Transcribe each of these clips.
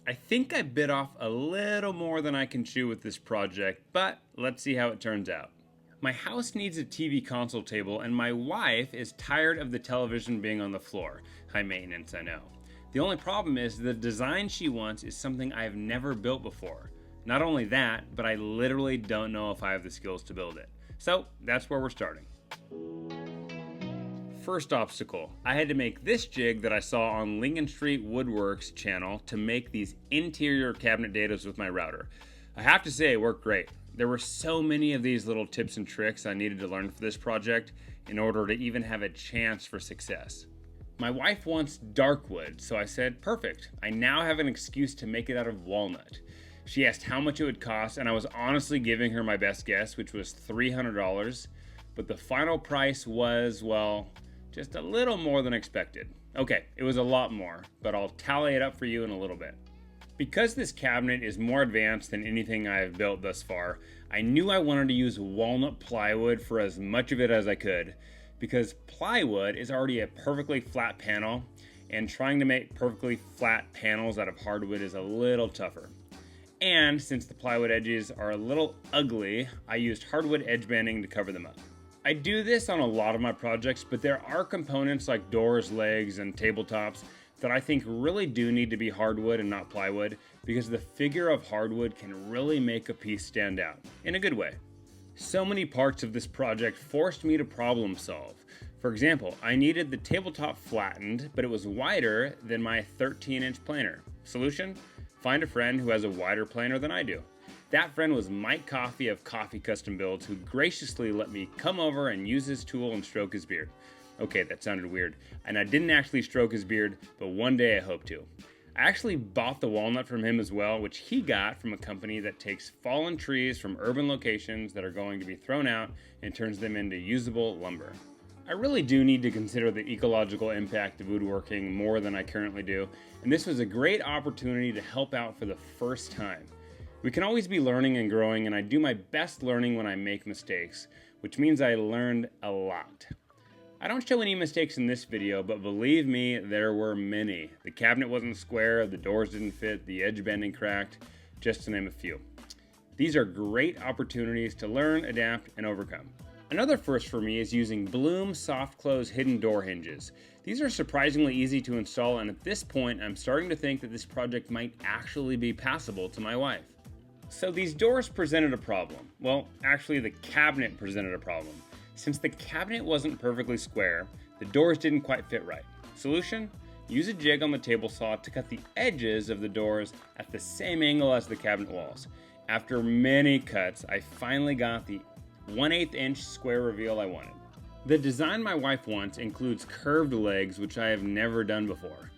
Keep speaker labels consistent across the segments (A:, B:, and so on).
A: I think I bit off a little more than I can chew with this project, but let's see how it turns out. My house needs a TV console table, and my wife is tired of the television being on the floor. High maintenance, I know. The only problem is the design she wants is something I've never built before. Not only that, but I literally don't know if I have the skills to build it. So that's where we're starting. First obstacle, I had to make this jig that I saw on Lincoln Street Woodworks channel to make these interior cabinet dados with my router. I have to say it worked great. There were so many of these little tips and tricks I needed to learn for this project in order to even have a chance for success. My wife wants dark wood, so I said, perfect. I now have an excuse to make it out of walnut. She asked how much it would cost, and I was honestly giving her my best guess, which was $300, but the final price was, well, just a little more than expected. Okay, it was a lot more, but I'll tally it up for you in a little bit. Because this cabinet is more advanced than anything I've built thus far, I knew I wanted to use walnut plywood for as much of it as I could, because plywood is already a perfectly flat panel, and trying to make perfectly flat panels out of hardwood is a little tougher. And since the plywood edges are a little ugly, I used hardwood edge banding to cover them up. I do this on a lot of my projects, but there are components like doors, legs, and tabletops that I think really do need to be hardwood and not plywood, because the figure of hardwood can really make a piece stand out, in a good way. So many parts of this project forced me to problem solve. For example, I needed the tabletop flattened, but it was wider than my 13-inch planer. Solution? Find a friend who has a wider planer than I do. That friend was Mike Coffey of Coffey Custom Builds, who graciously let me come over and use his tool and stroke his beard. Okay, that sounded weird, and I didn't actually stroke his beard, but one day I hope to. I actually bought the walnut from him as well, which he got from a company that takes fallen trees from urban locations that are going to be thrown out and turns them into usable lumber. I really do need to consider the ecological impact of woodworking more than I currently do, and this was a great opportunity to help out for the first time. We can always be learning and growing, and I do my best learning when I make mistakes, which means I learned a lot. I don't show any mistakes in this video, but believe me, there were many. The cabinet wasn't square, the doors didn't fit, the edge bending cracked, just to name a few. These are great opportunities to learn, adapt, and overcome. Another first for me is using Bloom soft close hidden door hinges. These are surprisingly easy to install, and at this point, I'm starting to think that this project might actually be passable to my wife. So these doors presented a problem. Well, actually the cabinet presented a problem. Since the cabinet wasn't perfectly square, the doors didn't quite fit right. Solution? Use a jig on the table saw to cut the edges of the doors at the same angle as the cabinet walls. After many cuts, I finally got the 1/8 inch square reveal I wanted. The design my wife wants includes curved legs, which I have never done before.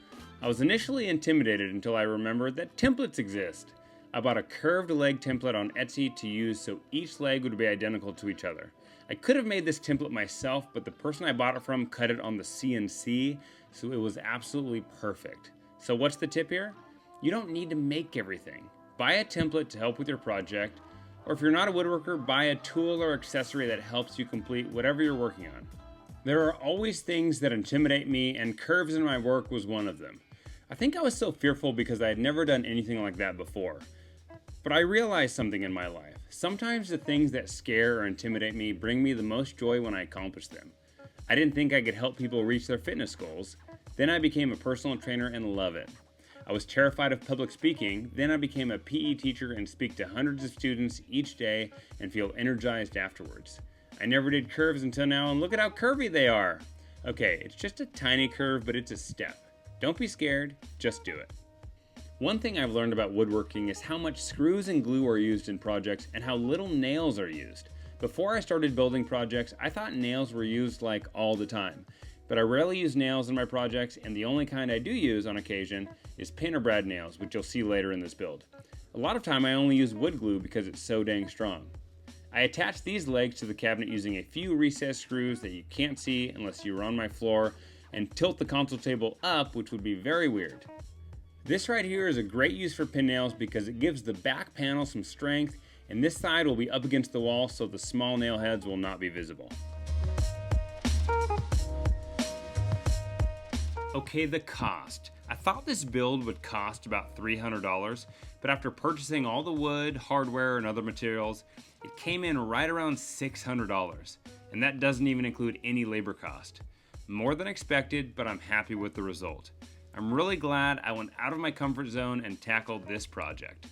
A: I was initially intimidated until I remembered that templates exist. I bought a curved leg template on Etsy to use so each leg would be identical to each other. I could have made this template myself, but the person I bought it from cut it on the CNC, so it was absolutely perfect. So what's the tip here? You don't need to make everything. Buy a template to help with your project, or if you're not a woodworker, buy a tool or accessory that helps you complete whatever you're working on. There are always things that intimidate me, and curves in my work was one of them. I think I was so fearful because I had never done anything like that before. But I realized something in my life. Sometimes the things that scare or intimidate me bring me the most joy when I accomplish them. I didn't think I could help people reach their fitness goals. Then I became a personal trainer and love it. I was terrified of public speaking. Then I became a PE teacher and speak to hundreds of students each day and feel energized afterwards. I never did curves until now, and look at how curvy they are. Okay, it's just a tiny curve, but it's a step. Don't be scared, just do it. One thing I've learned about woodworking is how much screws and glue are used in projects and how little nails are used. Before I started building projects, I thought nails were used like all the time. But I rarely use nails in my projects, and the only kind I do use on occasion is pin or brad nails, which you'll see later in this build. A lot of time I only use wood glue because it's so dang strong. I attach these legs to the cabinet using a few recessed screws that you can't see unless you're on my floor, and tilt the console table up, which would be very weird. This right here is a great use for pin nails because it gives the back panel some strength, and this side will be up against the wall so the small nail heads will not be visible. Okay, the cost. thought this build would cost about $300, but after purchasing all the wood, hardware, and other materials, it came in right around $600, and that doesn't even include any labor cost. More than expected, but I'm happy with the result. I'm really glad I went out of my comfort zone and tackled this project.